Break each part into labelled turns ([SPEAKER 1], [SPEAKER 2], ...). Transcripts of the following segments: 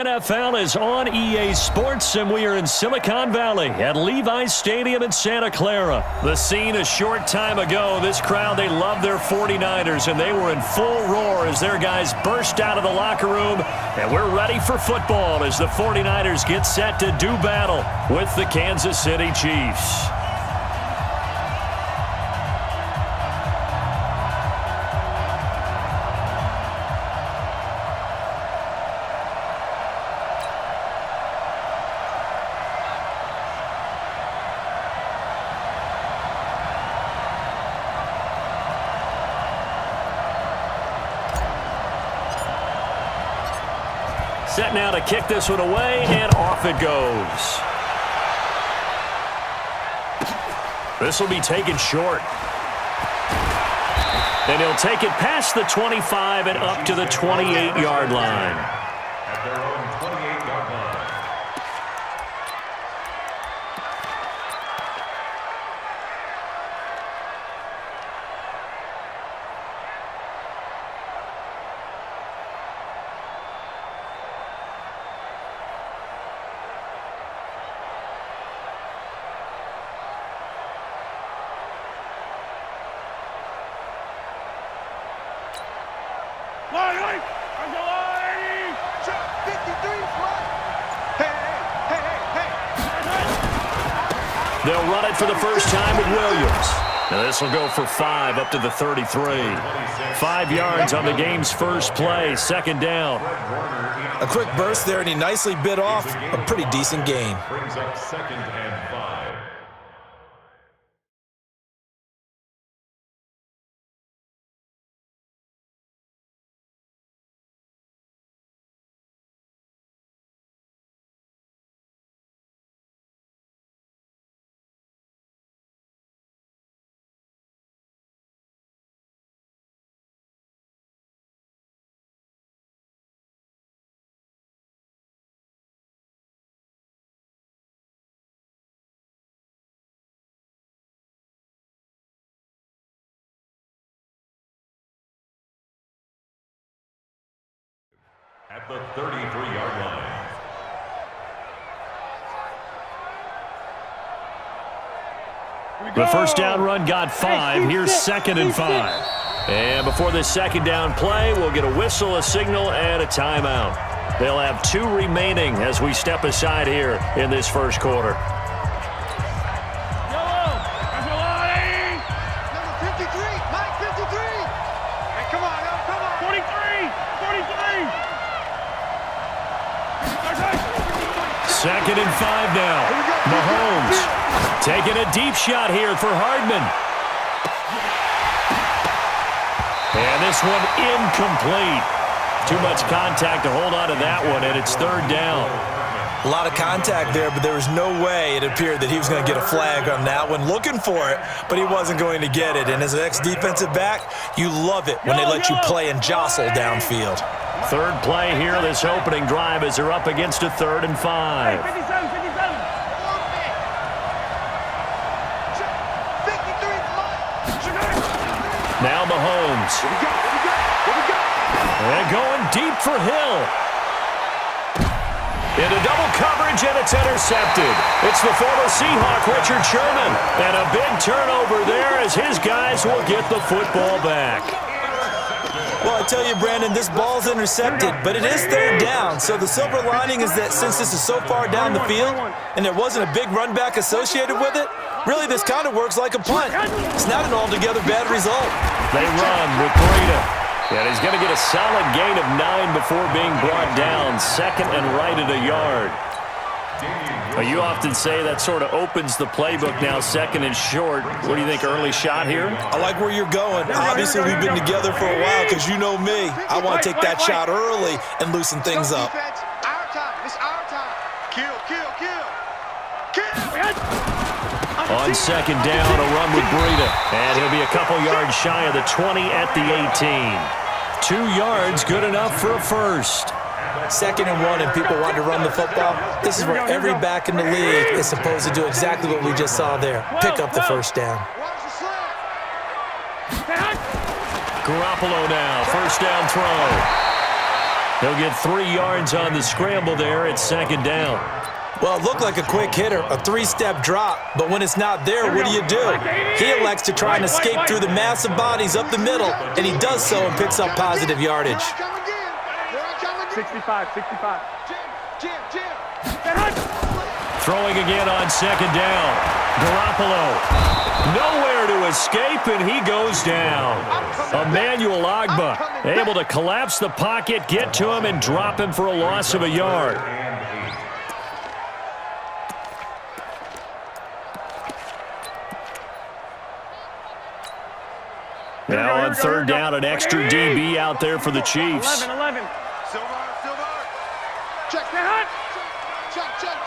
[SPEAKER 1] NFL is on EA Sports, and we are in Silicon Valley at Levi's Stadium in Santa Clara. The scene a short time ago. This crowd, they love their 49ers, and they were in full roar as their guys burst out of the locker room. And we're ready for football as the 49ers get set to do battle with the Kansas City Chiefs. Set now to kick this one away, and off it goes. This will be taken short. And he'll take it past the 25 and up to the 28-yard line.
[SPEAKER 2] At their own 28-yard line.
[SPEAKER 1] They'll run it for the first time with Williams. Now this will go for 5 up to the 33. 5 yards on the game's first play, second down.
[SPEAKER 3] A quick burst there, and he nicely bit off a pretty decent gain.
[SPEAKER 2] Brings up 2nd and 5. At the 33-yard line.
[SPEAKER 1] The first down run got 5. Here's 2nd and 5. And before this second down play, we'll get a whistle, a signal, and a timeout. They'll have 2 remaining as we step aside here in this first quarter. Second and 5 now. Mahomes taking a deep shot here for Hardman. And this one incomplete. Too much contact to hold on to that one, and it's 3rd down.
[SPEAKER 3] A lot of contact there, but there was no way it appeared that he was going to get a flag on that one. Looking for it, but he wasn't going to get it. And as an ex-defensive back, you love it when they let you play and jostle downfield.
[SPEAKER 1] 3rd play here, this opening drive as they're up against a 3rd and 5. Now Mahomes. And going deep for Hill. Into double coverage, and it's intercepted. It's the former Seahawk, Richard Sherman. And a big turnover there as his guys will get the football back.
[SPEAKER 3] Well, I tell you, Brandon, this ball's intercepted, but it is 3rd down. So the silver lining is that since this is so far down the field and there wasn't a big run back associated with it, really this kind of works like a punt. It's not an altogether bad result.
[SPEAKER 1] They run with Breida. And he's going to get a solid gain of 9 before being brought down. 2nd and right at a yard. Well, you often say that sort of opens the playbook now, 2nd and short. What do you think, early shot here?
[SPEAKER 3] I like where you're going. Obviously, we've been together for a while because you know me. I want to take that shot early and loosen things up.
[SPEAKER 4] Our time. It's our time. Kill.
[SPEAKER 1] On 2nd down, a run with Breida. And he'll be a couple yards shy of the 20 at the 18. 2 yards, good enough for a first.
[SPEAKER 3] 2nd and 1 and people want to run the football. This is where every back in the league is supposed to do exactly what we just saw there. Pick up the first down.
[SPEAKER 1] Garoppolo now, first down throw. He'll get 3 yards on the scramble there at second down.
[SPEAKER 3] Well, it looked like a quick hitter, a 3-step drop, but when it's not there, what do? He elects to try and escape through the massive bodies up the middle, and he does so and picks up positive yardage.
[SPEAKER 5] 65.
[SPEAKER 1] Throwing again on second down. Garoppolo. Nowhere to escape, and he goes down. Emmanuel Ogbah able to collapse the pocket, get to him, and drop him for a loss of a yard. Now on third down, an extra DB out there for the Chiefs.
[SPEAKER 5] 11.
[SPEAKER 4] Silver. Check.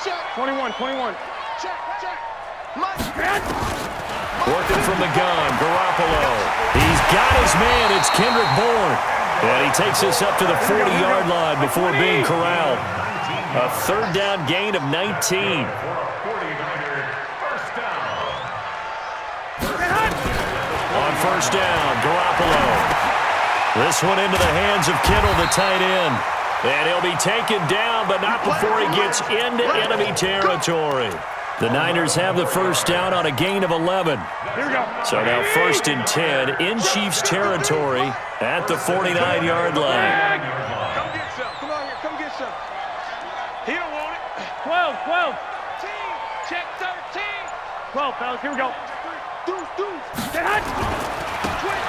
[SPEAKER 4] Check.
[SPEAKER 5] 21.
[SPEAKER 4] Check.
[SPEAKER 1] Working from the gun, Garoppolo. He's got his man. It's Kendrick Bourne. And he takes us up to the 40-yard line before being corralled. A third down gain of 19. On first down, Garoppolo. This one into the hands of Kittle, the tight end. And he'll be taken down, but not before he gets into enemy territory. The Niners have the first down on a gain of 11.
[SPEAKER 5] Here we go.
[SPEAKER 1] So now first and 10 in Chiefs territory at the 49-yard line.
[SPEAKER 4] Come get some. Come on here. Come get some. He don't want it.
[SPEAKER 5] 12.
[SPEAKER 4] Check 13.
[SPEAKER 5] 12, fellas. Here we go.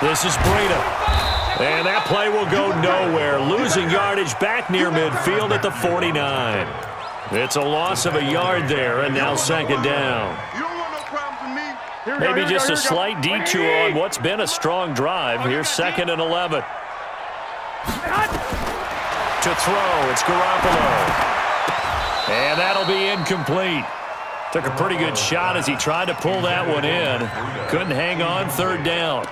[SPEAKER 1] This is Breida. And that play will go nowhere. Losing yardage back near midfield at the 49. It's a loss of a yard there, and now second down.
[SPEAKER 4] You don't want no problems with me.
[SPEAKER 1] Maybe just a slight detour on what's been a strong drive. Here's second and 11. To throw, it's Garoppolo. And that'll be incomplete. Took a pretty good shot as he tried to pull that one in. Couldn't hang on third down.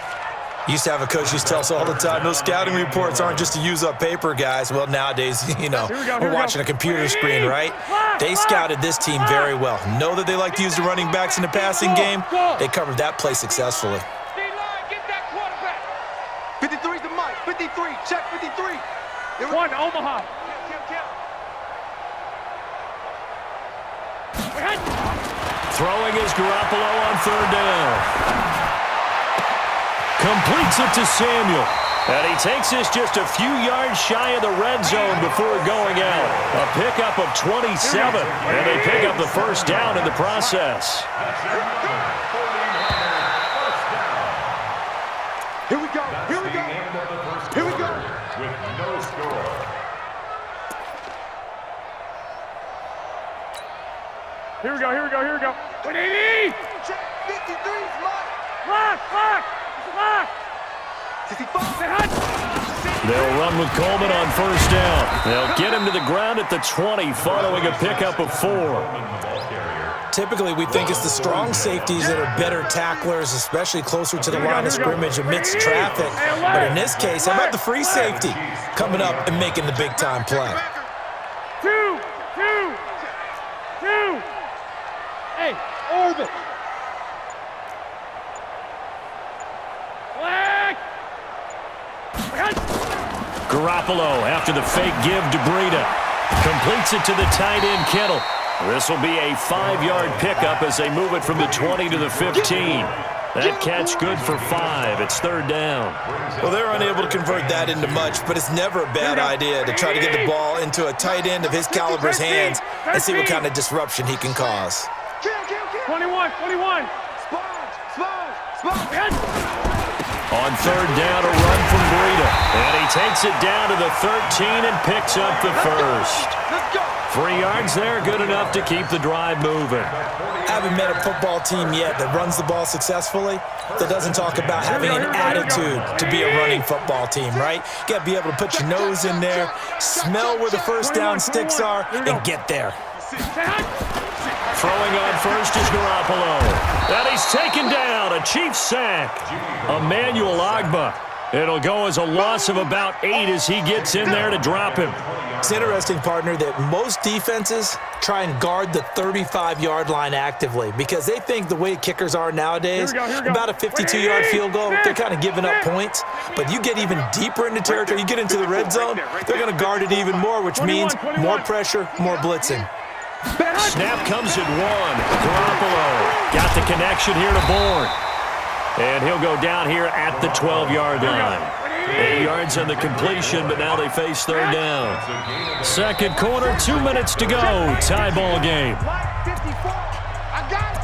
[SPEAKER 3] Used to have a coach who used to tell us all the time, those scouting reports aren't just to use up paper, guys. Well, nowadays, we're watching a computer screen, right? They scouted this team very well. Know that they like to use the running backs in the passing game. They covered that play successfully.
[SPEAKER 4] Get that quarterback. 53's the mic. 53. Check 53.
[SPEAKER 5] One, Omaha.
[SPEAKER 1] Throwing is Garoppolo on third down. Completes it to Samuel. And he takes this just a few yards shy of the red zone before going out. A pickup of 27. And they pick up the first down in the process.
[SPEAKER 4] Here we go.
[SPEAKER 2] With no score.
[SPEAKER 5] Here we go. 180.
[SPEAKER 4] Check 53's mic.
[SPEAKER 5] Lock.
[SPEAKER 4] 65.
[SPEAKER 1] They'll run with Coleman on first down. They'll get him to the ground at the 20 following a pickup of 4.
[SPEAKER 3] Typically, we think it's the strong safeties that are better tacklers, especially closer to the line of scrimmage amidst traffic. But in this case, how about the free safety coming up and making the big-time play?
[SPEAKER 5] Two. Hey, orbit.
[SPEAKER 1] Garoppolo after the fake give to Breida. Completes it to the tight end, Kittle. This will be a 5-yard pickup as they move it from the 20 to the 15. That catch good for 5. It's third down.
[SPEAKER 3] Well, they're unable to convert that into much, but it's never a bad idea to try to get the ball into a tight end of his caliber's hands and see what kind of disruption he can cause.
[SPEAKER 5] 21.
[SPEAKER 4] Sponge.
[SPEAKER 1] On third down, a run from Breida. And he takes it down to the 13 and picks up the first.
[SPEAKER 4] Let's go.
[SPEAKER 1] 3 yards there, good enough to keep the drive moving.
[SPEAKER 3] Haven't met a football team yet that runs the ball successfully, that doesn't talk about having an attitude to be a running football team, right? You got to be able to put your nose in there, smell where the first down sticks are, and get there.
[SPEAKER 1] Throwing on first is Garoppolo. And he's taken down. A Chiefs sack. Emmanuel Ogbah. It'll go as a loss of about 8 as he gets in there to drop him.
[SPEAKER 3] It's interesting, partner, that most defenses try and guard the 35-yard line actively because they think the way kickers are nowadays, about a 52-yard field goal, they're kind of giving up points. But you get even deeper into territory, you get into the red zone, they're going to guard it even more, which means more pressure, more blitzing.
[SPEAKER 1] Snap comes at 1. Garoppolo got the connection here to Bourne. And he'll go down here at the 12-yard line. 8 yards on the completion, but now they face third down. Second quarter, 2 minutes to go. Tie ball game.
[SPEAKER 4] I got it.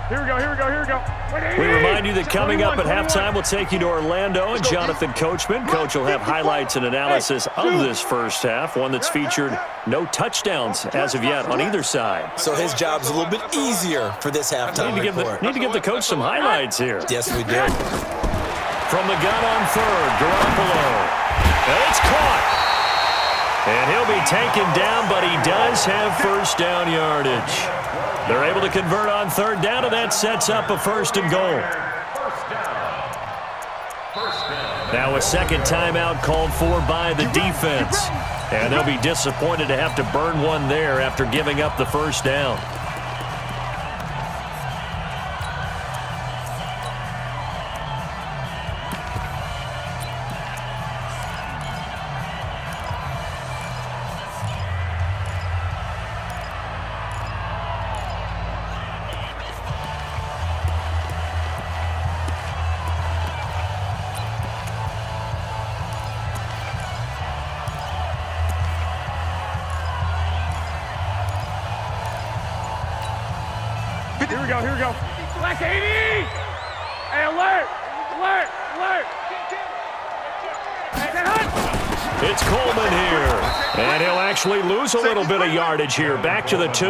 [SPEAKER 5] Here we go, here we go, here we go.
[SPEAKER 1] We remind you that coming up at halftime, we'll take you to Orlando and Jonathan Coachman. Coach will have highlights and analysis of this first half, one that's featured no touchdowns as of yet on either side.
[SPEAKER 3] So his job's a little bit easier for this halftime report.
[SPEAKER 1] Need to give the coach some highlights here.
[SPEAKER 3] Yes, we do.
[SPEAKER 1] From the gun on third, Garoppolo. And it's caught. And he'll be taken down, but he does have first down yardage. They're able to convert on third down, and that sets up a first and goal. Now a second timeout called for by the defense. And they'll be disappointed to have to burn one there after giving up the first down.
[SPEAKER 5] Here we go, here we go. Black 80! Hey, alert! Alert! Alert!
[SPEAKER 1] It's Coleman here. And he'll actually lose a little bit of yardage here. Back to the 2.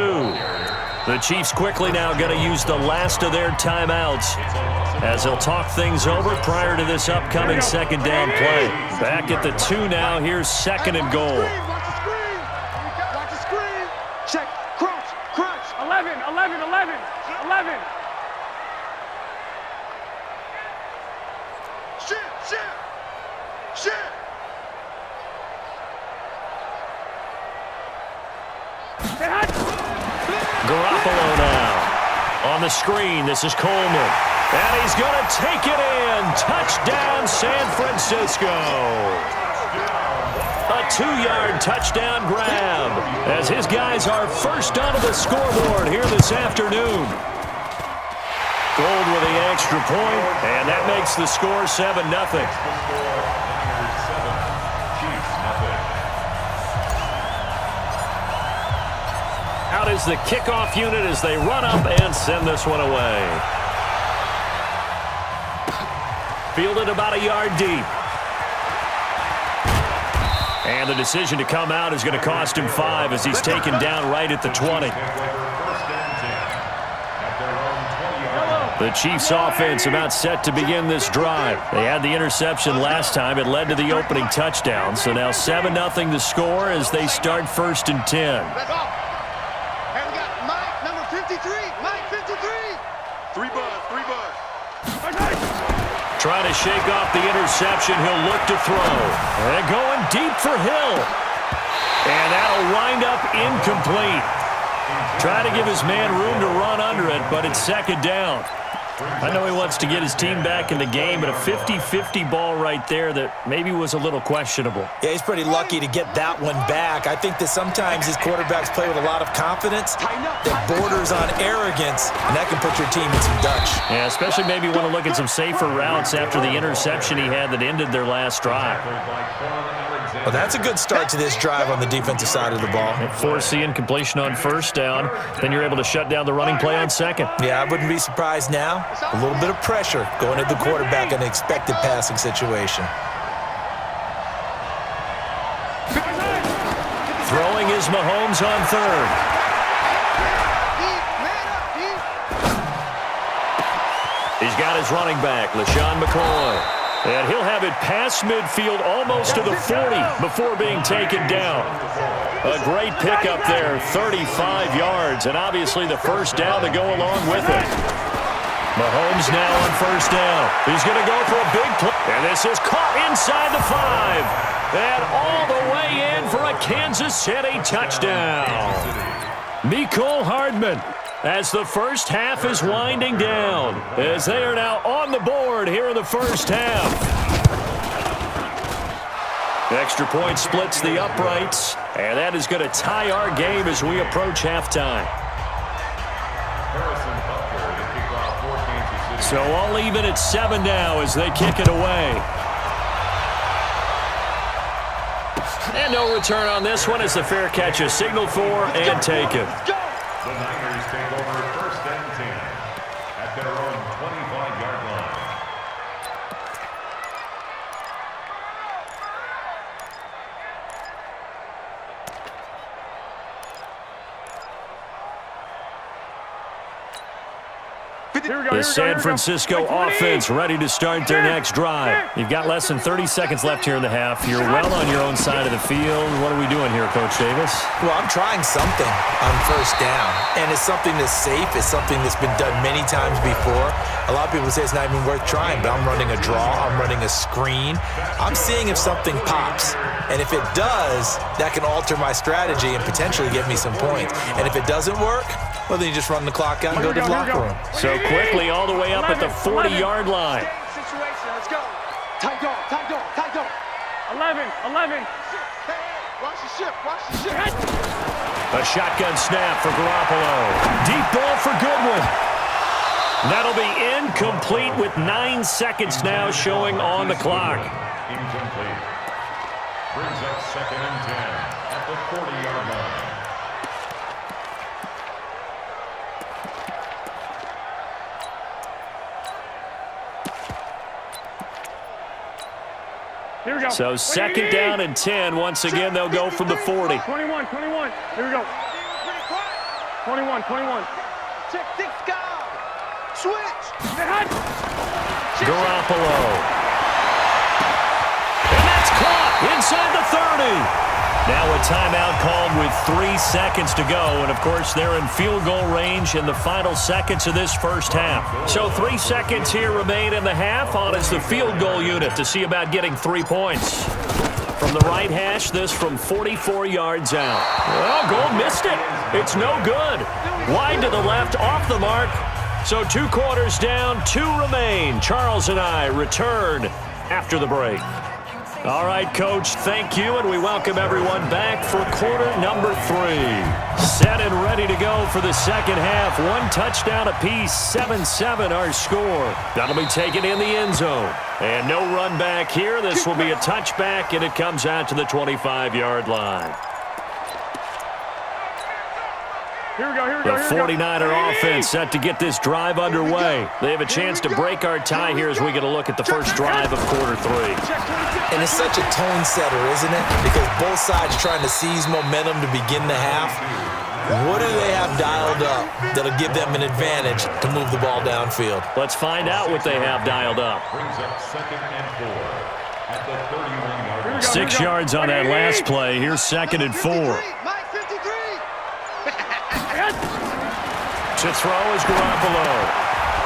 [SPEAKER 1] The Chiefs quickly now going to use the last of their timeouts as they'll talk things over prior to this upcoming second down play. Back at the 2 now. Here's second and goal.
[SPEAKER 4] Watch the screen. Watch the screen. Check. Crunch. Crunch.
[SPEAKER 5] 11, 11, 11, 11.
[SPEAKER 4] Shit. Shit. Shit.
[SPEAKER 1] Garoppolo now. On the screen, this is Coleman. And he's going to take it in. Touchdown, San Francisco. A 2-yard touchdown grab as his guys are first onto the scoreboard here this afternoon. Gold with the extra point, and that makes the score 7-0. Out is the kickoff unit as they run up and send this one away. Fielded about a yard deep. And the decision to come out is going to cost him 5 as he's taken down right at the 20. The Chiefs offense about set to begin this drive. They had the interception last time. It led to the opening touchdown. So now 7-0 the score as they start first and 10.
[SPEAKER 4] Let's go. Hey, we got Mike, number 53. Mike, 53. 3 buzz, 3 buzz.
[SPEAKER 1] Trying to shake off the interception. He'll look to throw. And going deep for Hill. And that'll wind up incomplete. Try to give his man room to run under it, but it's second down. I know he wants to get his team back in the game, but a 50-50 ball right there that maybe was a little questionable.
[SPEAKER 3] Yeah, he's pretty lucky to get that one back. I think that sometimes his quarterbacks play with a lot of confidence that borders on arrogance, and that can put your team in some Dutch.
[SPEAKER 1] Yeah, especially maybe want to look at some safer routes after the interception he had that ended their last drive.
[SPEAKER 3] Well, that's a good start to this drive on the defensive side of the ball.
[SPEAKER 1] Force the incompletion on first down. Then you're able to shut down the running play on second.
[SPEAKER 3] Yeah, I wouldn't be surprised now. A little bit of pressure going at the quarterback in an expected passing situation.
[SPEAKER 1] Throwing is Mahomes on third. He's got his running back, LaShawn McCoy. And he'll have it past midfield almost to the 40 before being taken down. A great pickup there, 35 yards, and obviously the first down to go along with it. Mahomes now on first down. He's going to go for a big play. And this is caught inside the 5. And all the way in for a Kansas City touchdown. Mecole Hardman, as the first half is winding down, as they are now on the board here in the first half. Extra point splits the uprights, and that is going to tie our game as we approach halftime. So all even at 7 now as they kick it away. And no return on this one as the fair catch is signaled for and taken.
[SPEAKER 2] The Niners take over first and 10 at their own 25-yard line.
[SPEAKER 1] The San Francisco offense ready to start their next drive. You've got less than 30 seconds left here in the half. You're well on your own side of the field. What are we doing here, Coach Davis?
[SPEAKER 3] Well, I'm trying something on first down, and it's something that's safe. It's something that's been done many times before. A lot of people say it's not even worth trying, but I'm running a draw. I'm running a screen. I'm seeing if something pops, and if it does, that can alter my strategy and potentially get me some points. And if it doesn't work, well, then you just run the clock out and go to the locker room.
[SPEAKER 1] So quickly all the way up at the 40-yard line.
[SPEAKER 4] Situation, let's go. Tight dog, tight dog, tight dog.
[SPEAKER 5] 11.
[SPEAKER 4] Hey, watch the ship, watch the ship.
[SPEAKER 1] A shotgun snap for Garoppolo. Deep ball for Goodwin. That'll be incomplete with 9 seconds now showing on the clock.
[SPEAKER 2] Incomplete. Brings up second and 10 at the 40-yard line.
[SPEAKER 5] Here we go.
[SPEAKER 1] So second down and 10. Once again, they'll go from the 40.
[SPEAKER 5] 21. Here we go. 21.
[SPEAKER 4] Check, thick sky. Switch.
[SPEAKER 1] Garoppolo. And that's caught inside the 30. Now a timeout called with 3 seconds to go. And, of course, they're in field goal range in the final seconds of this first half. So 3 seconds here remain in the half on as the field goal unit to see about getting 3 points. From the right hash, this from 44 yards out. Well, goal missed it. It's no good. Wide to the left, off the mark. So 2 quarters down, 2 remain. Charles and I return after the break. All right, Coach, thank you, and we welcome everyone back for quarter number 3. Set and ready to go for the second half. 1 touchdown apiece, 7-7 our score. That'll be taken in the end zone. And no run back here. This will be a touchback, and it comes out to the 25-yard line.
[SPEAKER 5] Here we go.
[SPEAKER 1] The 49er offense set to get this drive underway. They have a chance to break our tie here as we get a look at the first drive of quarter 3.
[SPEAKER 3] And it's such a tone setter, isn't it? Because both sides trying to seize momentum to begin the half. What do they have dialed up that'll give them an advantage to move the ball downfield?
[SPEAKER 1] Let's find out what they have dialed up.
[SPEAKER 2] Brings up second and 4 at the 31-yard line.
[SPEAKER 1] 6 yards on that last play. Here's second and 4.
[SPEAKER 4] Mike 53.
[SPEAKER 1] To throw is Garoppolo.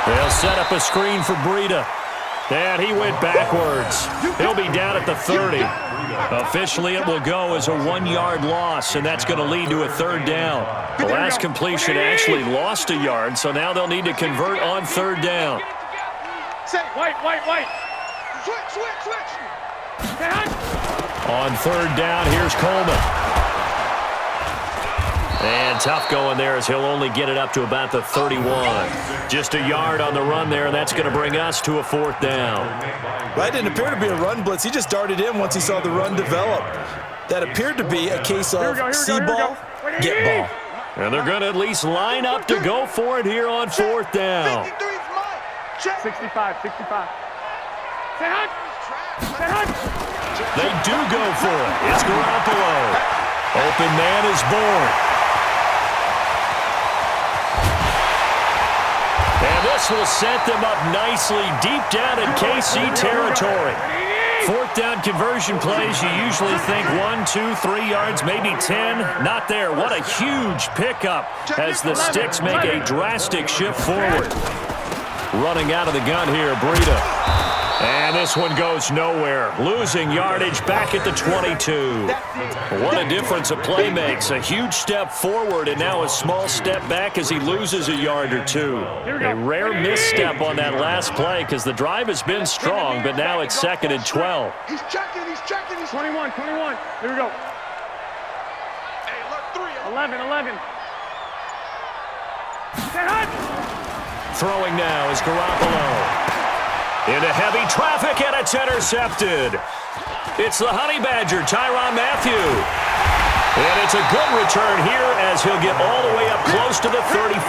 [SPEAKER 1] They'll set up a screen for Breida. And he went backwards. He'll be down at the 30. Officially, it will go as a 1-yard loss, and that's going to lead to a third down. The last completion actually lost a yard, so now they'll need to convert on third down.
[SPEAKER 5] White.
[SPEAKER 4] Switch.
[SPEAKER 1] On third down, here's Coleman. And tough going there as he'll only get it up to about the 31. Just a yard on the run there, and that's going to bring us to a 4th down.
[SPEAKER 3] That didn't appear to be a run blitz. He just darted in once he saw the run develop. That appeared to be a case of see ball, get ball.
[SPEAKER 1] And they're going to at least line up to go for it here on 4th down.
[SPEAKER 5] 65. Say hut.
[SPEAKER 1] They do go for it. It's Garoppolo. Open man is born. And this will set them up nicely deep down in KC territory. Fourth down conversion plays, you usually think 1, 2, 3 yards, maybe 10. Not there. What a huge pickup as the Sticks make a drastic shift forward. Running out of the gun here, Breida. And this one goes nowhere. Losing yardage back at the 22. What a difference a play makes. A huge step forward and now a small step back as he loses a yard or two. A rare misstep on that last play because the drive has been strong, but now it's 2nd and 12.
[SPEAKER 4] He's checking, he's
[SPEAKER 5] 21. Here we go.
[SPEAKER 4] Hey, look,
[SPEAKER 5] 11. Get hot.
[SPEAKER 1] Throwing now is Garoppolo. Into heavy traffic, and it's intercepted. It's the Honey Badger, Tyrann Mathieu. And it's a good return here as he'll get all the way up close to the 35.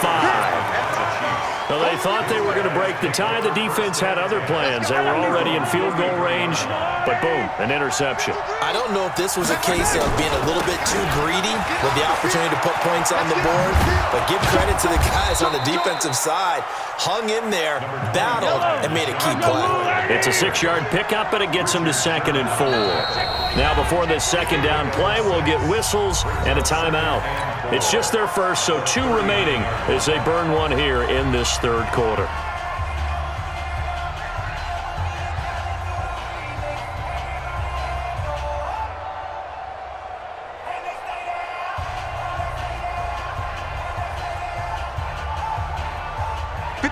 [SPEAKER 1] So they thought they were going to break the tie. The defense had other plans. They were already in field goal range, but boom, an interception.
[SPEAKER 3] I don't know if this was a case of being a little bit too greedy with the opportunity to put points on the board, but give credit to the guys on the defensive side. Hung in there, battled, and made a key play.
[SPEAKER 1] It's a 6-yard pickup, but it gets them to 2nd and 4. Now before this second down play, we'll get whistles and a timeout. It's just their first, so 2 remaining as they burn one here in this third quarter.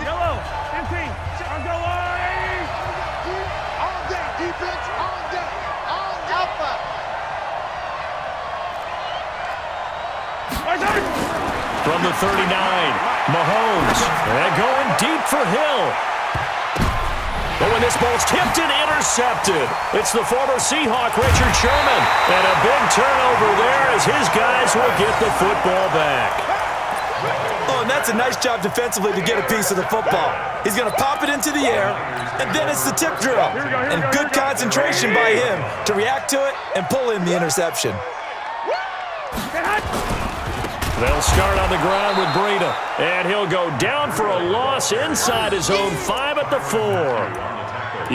[SPEAKER 5] Yellow, 15. I'll go wide.
[SPEAKER 4] All day, defense, all day. Alpha.
[SPEAKER 1] From the 39, Mahomes. And going deep for Hill. But when this ball's tipped and intercepted, it's the former Seahawk, Richard Sherman. And a big turnover there as his guys will get the football back.
[SPEAKER 3] Oh, and that's a nice job defensively to get a piece of the football. He's going to pop it into the air, and then it's the tip drill. And good concentration by him to react to it and pull in the interception.
[SPEAKER 1] They'll start on the ground with Breida. And he'll go down for a loss inside his own 5 at the 4.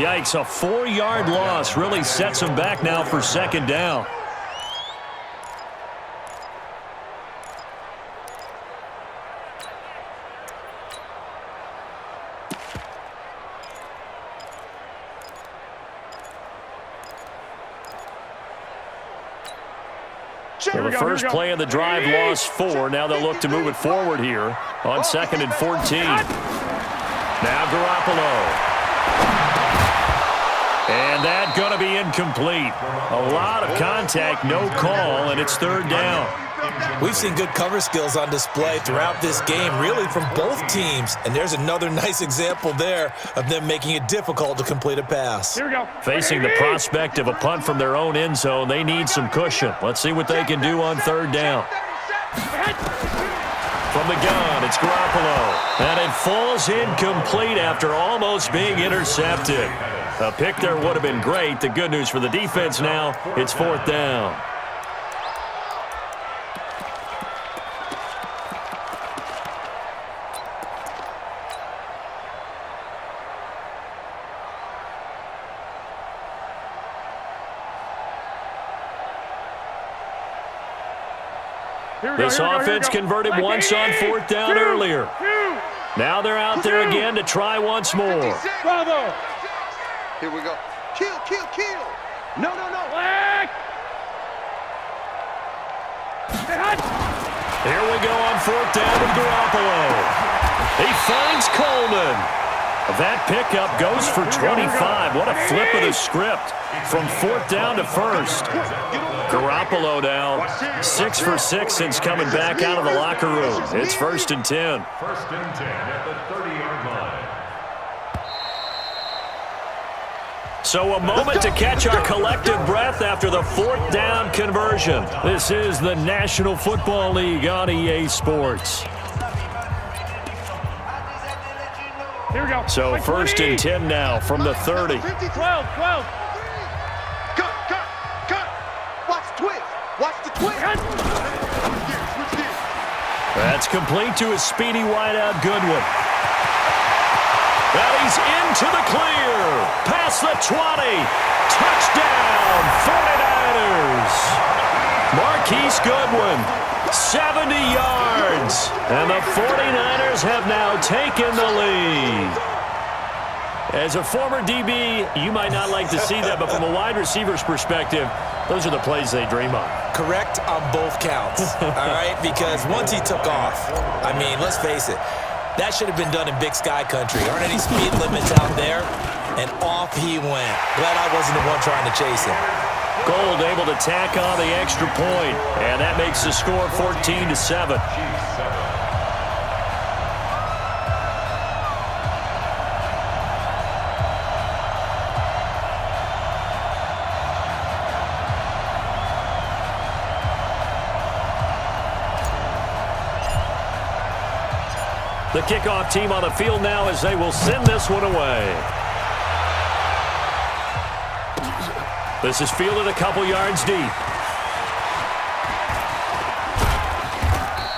[SPEAKER 1] Yikes, a 4-yard loss really sets him back now for 2nd down. Well, the first play of the drive lost 4. Now they'll look to move it forward here on 2nd and 14. Now Garoppolo. And that going to be incomplete. A lot of contact, no call, and it's 3rd down.
[SPEAKER 3] We've seen good cover skills on display throughout this game, really from both teams. And there's another nice example there of them making it difficult to complete a pass.
[SPEAKER 5] Here we go.
[SPEAKER 1] Facing the prospect of a punt from their own end zone, they need some cushion. Let's see what they can do on 3rd down. From the gun, it's Garoppolo. And it falls incomplete after almost being intercepted. A pick there would have been great. The good news for the defense now, it's 4th down. This offense converted once on 4th down earlier. Now they're out there again to try once more.
[SPEAKER 5] Bravo.
[SPEAKER 4] Here we go. Kill. No.
[SPEAKER 5] Black.
[SPEAKER 1] Here we go on 4th down with Garoppolo. He finds Coleman. That pickup goes for 25. What a flip of the script from 4th down to 1st. Garoppolo now 6 for 6 since coming back out of the locker room. It's 1st and 10.
[SPEAKER 2] 1st and 10 at the 30-yard line.
[SPEAKER 1] So a moment to catch our collective breath after the 4th down conversion. This is the National Football League on EA Sports.
[SPEAKER 5] Here we go.
[SPEAKER 1] So 1st and 10 now from the 30.
[SPEAKER 5] 12.
[SPEAKER 4] Cut. Watch the twist.
[SPEAKER 1] That's complete to a speedy wideout Goodwin. And he's into the clear. Past the 20. Touchdown, 49ers. Marquise Goodwin, 70 yards. And the 49ers have now taken the lead. As a former DB, you might not like to see that, but from a wide receiver's perspective, those are the plays they dream of.
[SPEAKER 3] Correct on both counts, all right? Because once he took off, I mean, let's face it, that should have been done in Big Sky country. Aren't any speed limits out there? And off he went. Glad I wasn't the one trying to chase him.
[SPEAKER 1] Gold able to tack on the extra point, and that makes the score 14-7. The kickoff team on the field now as they will send this one away. This is fielded a couple yards deep.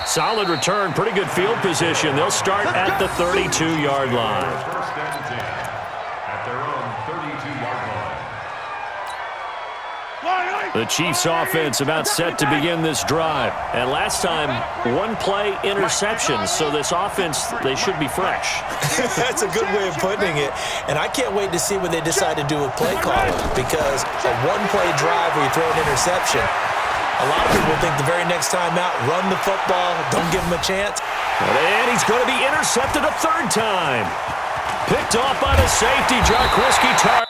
[SPEAKER 1] Solid return, pretty good field position. They'll start at the 32-yard line.
[SPEAKER 2] First and 10 at their own 32-yard line.
[SPEAKER 1] The Chiefs offense about set to begin this drive. And last time, one play interception. So this offense, they should be fresh.
[SPEAKER 3] That's a good way of putting it. And I can't wait to see what they decide to do with play calling, because a one-play drive where you throw an interception, a lot of people think the very next time out, run the football, don't give him a chance.
[SPEAKER 1] And he's going to be intercepted a third time. Picked off by the safety, Jarquiski.